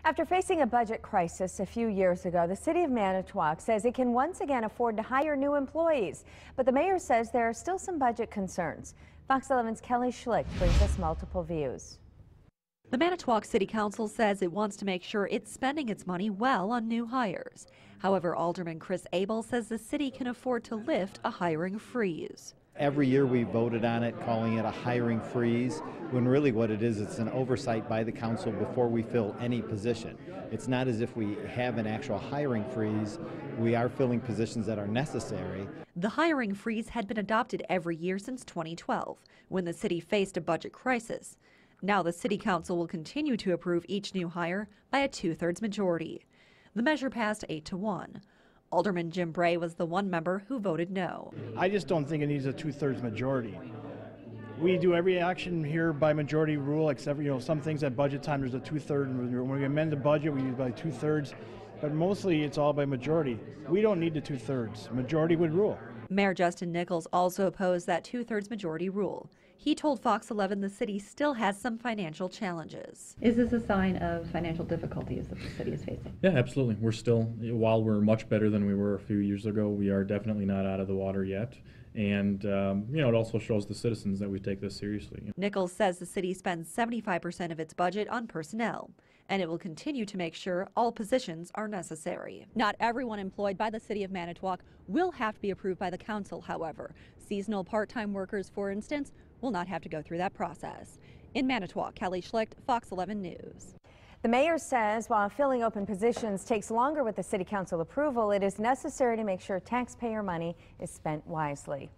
After facing a budget crisis a few years ago, the city of Manitowoc says it can once again afford to hire new employees. But the mayor says there are still some budget concerns. Fox 11's Kelly Schlicht brings us multiple views. The Manitowoc City Council says it wants to make sure it's spending its money well on new hires. However, Alderman Chris Abel says the city can afford to lift a hiring freeze. Every year we voted on it, calling it a hiring freeze, when really what it is, it's an oversight by the council before we fill any position. It's not as if we have an actual hiring freeze. We are filling positions that are necessary. The hiring freeze had been adopted every year since 2012, when the city faced a budget crisis. Now the city council will continue to approve each new hire by a 2/3 majority. The measure passed 8-1. Alderman Jim Bray was the one member who voted no. I just don't think it needs a 2/3 majority. We do every action here by majority rule, except for, some things at budget time there's a 2/3. When we amend the budget, we use by 2/3. But mostly it's all by majority. We don't need the 2/3. Majority would rule. Mayor Justin Nichols also opposed that 2/3 majority rule. He told Fox 11 the city still has some financial challenges. Is this a sign of financial difficulties that the city is facing? Yeah, absolutely. We're still, while we're much better than we were a few years ago, we are definitely not out of the water yet. And, it also shows the citizens that we take this seriously. Nichols says the city spends 75% of its budget on personnel, and it will continue to make sure all positions are necessary. Not everyone employed by the city of Manitowoc will have to be approved by the council, however. Seasonal part-time workers, for instance, will not have to go through that process. In Manitowoc, Kelly Schlicht, Fox 11 News. The mayor says while filling open positions takes longer with the city council approval, it is necessary to make sure taxpayer money is spent wisely.